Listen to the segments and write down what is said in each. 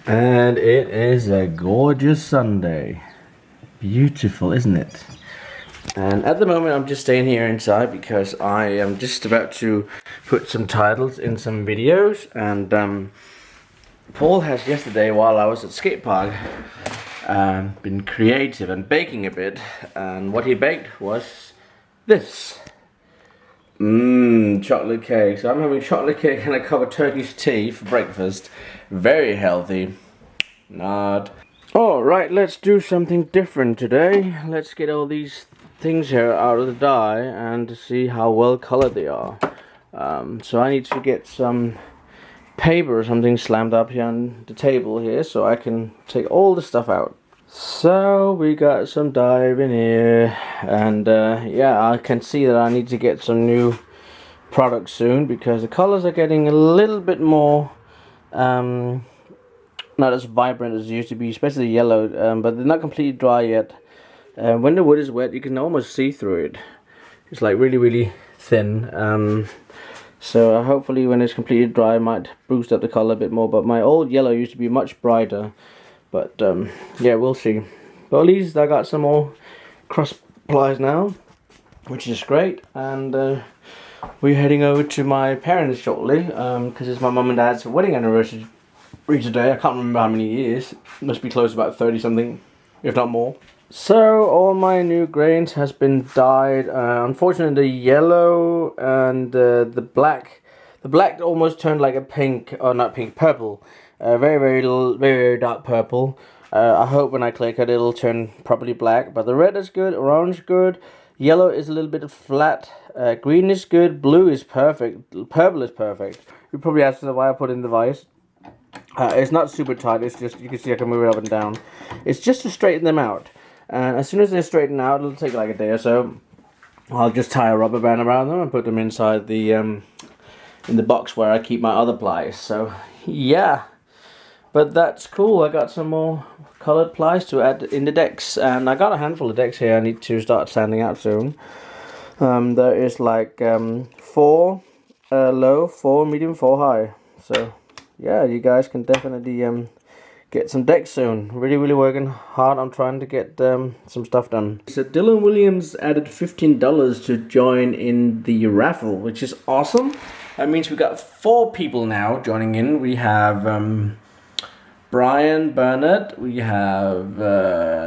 And it is a gorgeous Sunday. Beautiful, isn't it? And at the moment I'm just staying here inside because I am just about to put some titles in some videos. And Paul has yesterday, while I was at skate park, been creative and baking a bit. And what he baked was this. Chocolate cake. So I'm having chocolate cake and a cup of Turkish tea for breakfast. Very healthy. Not. Alright, let's do something different today. Let's get all these things here out of the dye and see how well colored they are. So I need to get some paper or something slammed up here on the table here so I can take all the stuff out. So we got some dye veneer, and yeah, I can see that I need to get some new products soon because the colors are getting a little bit more not as vibrant as it used to be, especially yellow, but they're not completely dry yet. When the wood is wet, you can almost see through it. It's like really thin. So hopefully when it's completely dry, I might boost up the color a bit more. But my old yellow used to be much brighter. But yeah, we'll see. But at least I got some more cross plies now, which is great. And we're heading over to my parents shortly because it's my mum and dad's wedding anniversary today. I can't remember how many years. It must be close to about 30 something, if not more. So all my new grains has been dyed. Unfortunately, the yellow and the black almost turned like a pink, or not pink, purple. Very dark purple. I hope when I click it, it'll turn properly black. But the red is good, orange good, yellow is a little bit flat, green is good, blue is perfect, purple is perfect. You probably asked why I put in the vise. It's not super tight. It's just, you can see I can move it up and down. It's just to straighten them out. And as soon as they're straightened out, it'll take like a day or so. I'll just tie a rubber band around them and put them inside the in the box where I keep my other plies. So yeah. But that's cool. I got some more colored plies to add in the decks, and I got a handful of decks here I need to start sanding out soon. There is like 4 low, 4 medium, 4 high. So yeah, you guys can definitely get some decks soon. Really working hard on trying to get some stuff done. So Dylan Williams added $15 to join in the raffle, which is awesome. That means we got 4 people now joining in. We have Brian Bernard, we have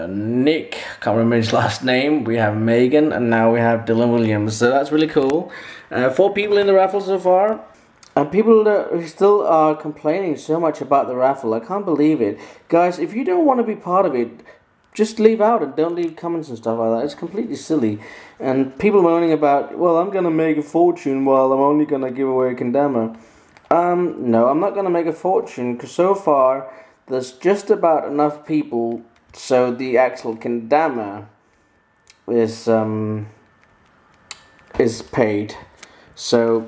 Nick, can't remember his last name, we have Megan, and now we have Dylan Williams. So that's really cool. 4 people in the raffle so far. And people who still are complaining so much about the raffle, I can't believe it. Guys, if you don't want to be part of it, just leave out and don't leave comments and stuff like that. It's completely silly. And people moaning about, well, I'm going to make a fortune while I'm only going to give away a kendama. No, I'm not going to make a fortune because so far there's just about enough people so the actual kendama is paid. So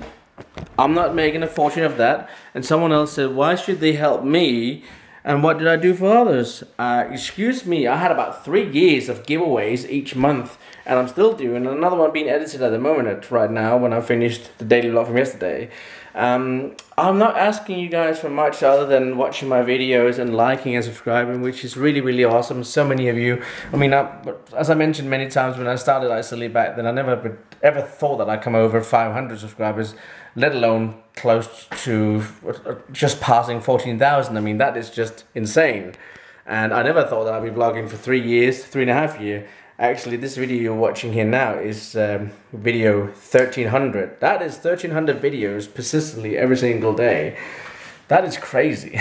I'm not making a fortune of that. And someone else said, why should they help me? And what did I do for others? Excuse me, I had about 3 years of giveaways each month, and I'm still doing another one being edited at the moment right now when I finished the daily vlog from yesterday. I'm not asking you guys for much other than watching my videos and liking and subscribing, which is really awesome. So many of you. I mean, as I mentioned many times when I started iZilly back then, I never ever thought that I'd come over 500 subscribers, let alone close to just passing 14,000. I mean, that is just insane. And I never thought that I'd be vlogging for 3 years, 3.5 years. Actually, this video you're watching here now is video 1300. That is 1300 videos persistently every single day. That is crazy.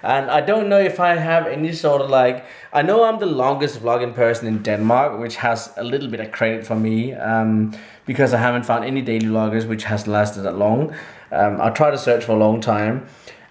And I don't know if I have any sort of like, I know I'm the longest vlogging person in Denmark, which has a little bit of credit for me because I haven't found any daily vloggers which has lasted that long. I tried to search for a long time.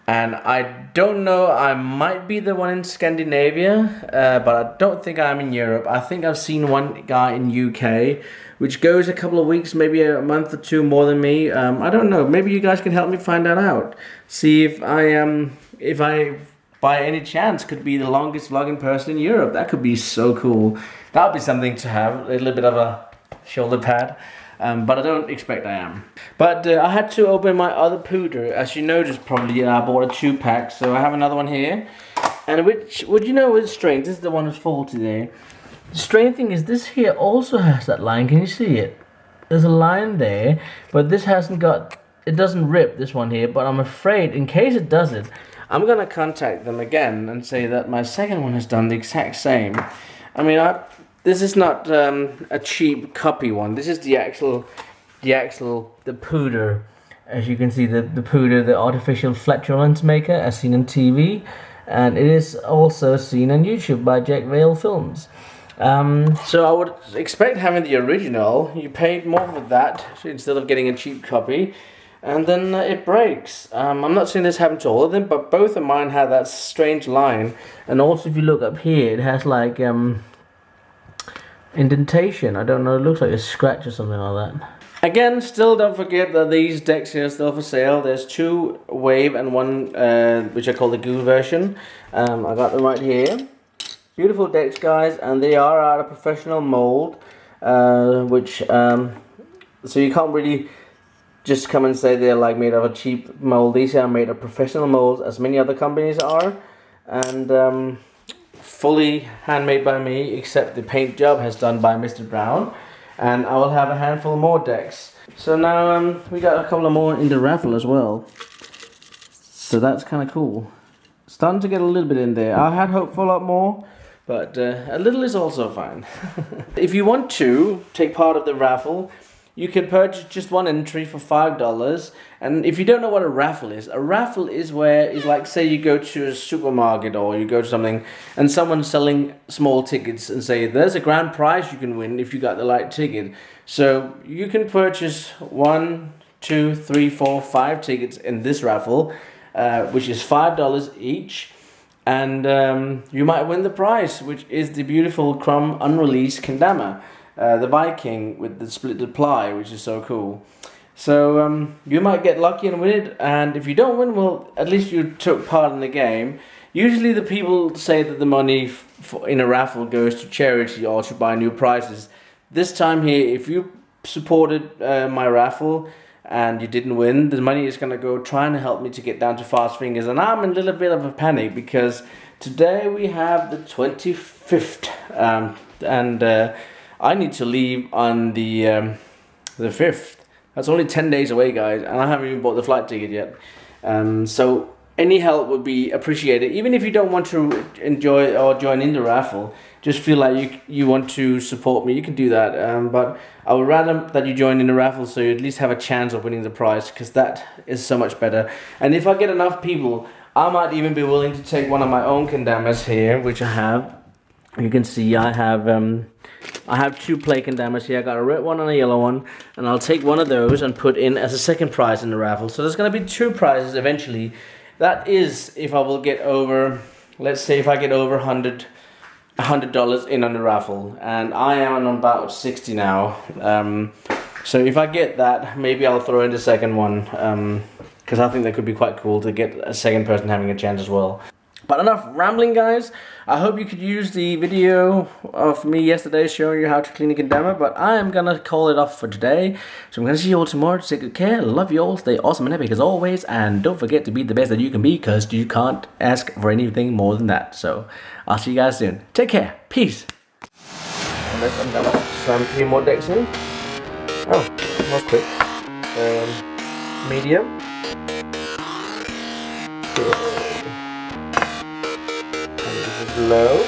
And I don't know, I might be the one in Scandinavia, but I don't think I'm in Europe. I think I've seen one guy in UK, which goes a couple of weeks, maybe a month or 2 more than me. I don't know, maybe you guys can help me find that out. See if I by any chance could be the longest vlogging person in Europe. That could be so cool. That would be something to have, a little bit of a shoulder pad. but I don't expect I am. But I had to open my other pooter. As you noticed probably, I bought a 2-pack, so I have another one here. And which, would you know what's strange? This is the one that's faulty there. The strange thing is this here also has that line. Can you see it? There's a line there, but this hasn't got, it doesn't rip, this one here, but I'm afraid in case it does it, I'm gonna contact them again and say that my second one has done the exact same. I mean, this is not a cheap copy one. This is the pooter. As you can see, the pooter, the artificial flatulence maker, as seen on TV, and it is also seen on YouTube by Jack Vale Films. So I would expect having the original. You paid more for that instead of getting a cheap copy, and then it breaks. I'm not saying this happened to all of them, but both of mine had that strange line. And also, if you look up here, it has like indentation. I don't know, it looks like a scratch or something like that. Again, still don't forget that these decks here are still for sale. There's 2 wave and 1 which I call the goo version. I got them right here. Beautiful decks, guys, and they are out of professional mold, so you can't really just come and say they're like made of a cheap mold. These are made of professional molds, as many other companies are, and fully handmade by me, except the paint job has done by Mr. Brown. And I will have a handful more decks. So now we got a couple of more in the raffle as well, so that's kind of cool. Starting to get a little bit in there. I had hoped for a lot more, but a little is also fine. If you want to take part of the raffle, you can purchase just 1 entry for $5. And if you don't know what a raffle is where it's like, say you go to a supermarket or you go to something and someone's selling small tickets and say there's a grand prize you can win if you got the right ticket. So you can purchase 1, 2, 3, 4, 5 tickets in this raffle, which is $5 each. And you might win the prize, which is the beautiful Crumb unreleased kendama, the Viking with the split ply, which is so cool. So you might get lucky and win it, and if you don't win, well, at least you took part in the game. Usually the people say that the money in a raffle goes to charity or to buy new prizes. This time here, if you supported my raffle and you didn't win, the money is going to go trying to help me to get down to fast fingers. And I'm in a little bit of a panic because today we have the 25th, and I need to leave on the 5th. That's only 10 days away, guys, and I haven't even bought the flight ticket yet. So any help would be appreciated. Even if you don't want to enjoy or join in the raffle, just feel like you want to support me, you can do that. But I would rather that you join in the raffle so you at least have a chance of winning the prize, because that is so much better. And if I get enough people, I might even be willing to take one of my own kendamas here, which I have. You can see I have 2 play kendamas here. I got a red one and a yellow one, and I'll take one of those and put in as a second prize in the raffle. So there's going to be 2 prizes eventually. That is if I will get over, let's say if I get over $100 in on the raffle, and I am on about 60 now. So if I get that, maybe I'll throw in the second one, because I think that could be quite cool to get a second person having a chance as well. But enough rambling, guys. I hope you could use the video of me yesterday showing you how to clean a kendama, but I am gonna call it off for today. So I'm gonna see you all tomorrow. Take good care. Love you all. Stay awesome and epic as always. And don't forget to be the best that you can be, because you can't ask for anything more than that. So I'll see you guys soon. Take care. Peace. Unless I'm gonna slam 3 more decks in. Oh, that was quick. Medium. Low.